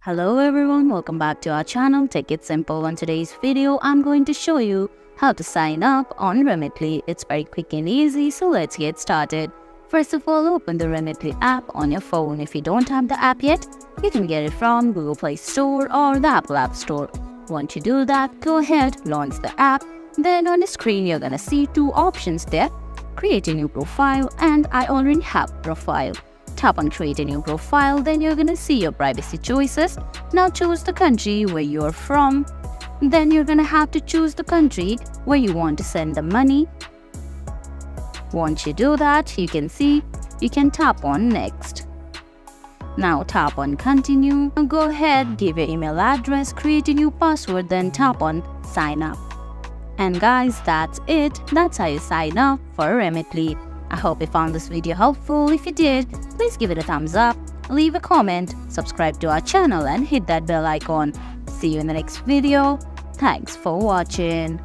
Hello everyone, welcome back to our channel. Take it simple. On today's video, I'm going to show you how to sign up on Remitly. It's very quick and easy, so let's get started. First of all, open the Remitly app on your phone. If you don't have the app yet, you can get it from Google Play Store or the Apple App Store. Once you do that, go ahead, launch the app. Then on the screen, you're gonna see two options there: create a new profile and I already have profile. Tap on create a new profile, then you're gonna see your privacy choices. Now choose the country where you're from. Then you're gonna have to choose the country where you want to send the money. Once you do that, you can see you can tap on next. Now tap on continue. Now go ahead, give your email address, create a new password, then tap on sign up. And guys, that's it. That's how you sign up for Remitly. I hope you found this video helpful. If you did, please give it a thumbs up, leave a comment, subscribe to our channel and hit that bell icon. See you in the next video. Thanks for watching.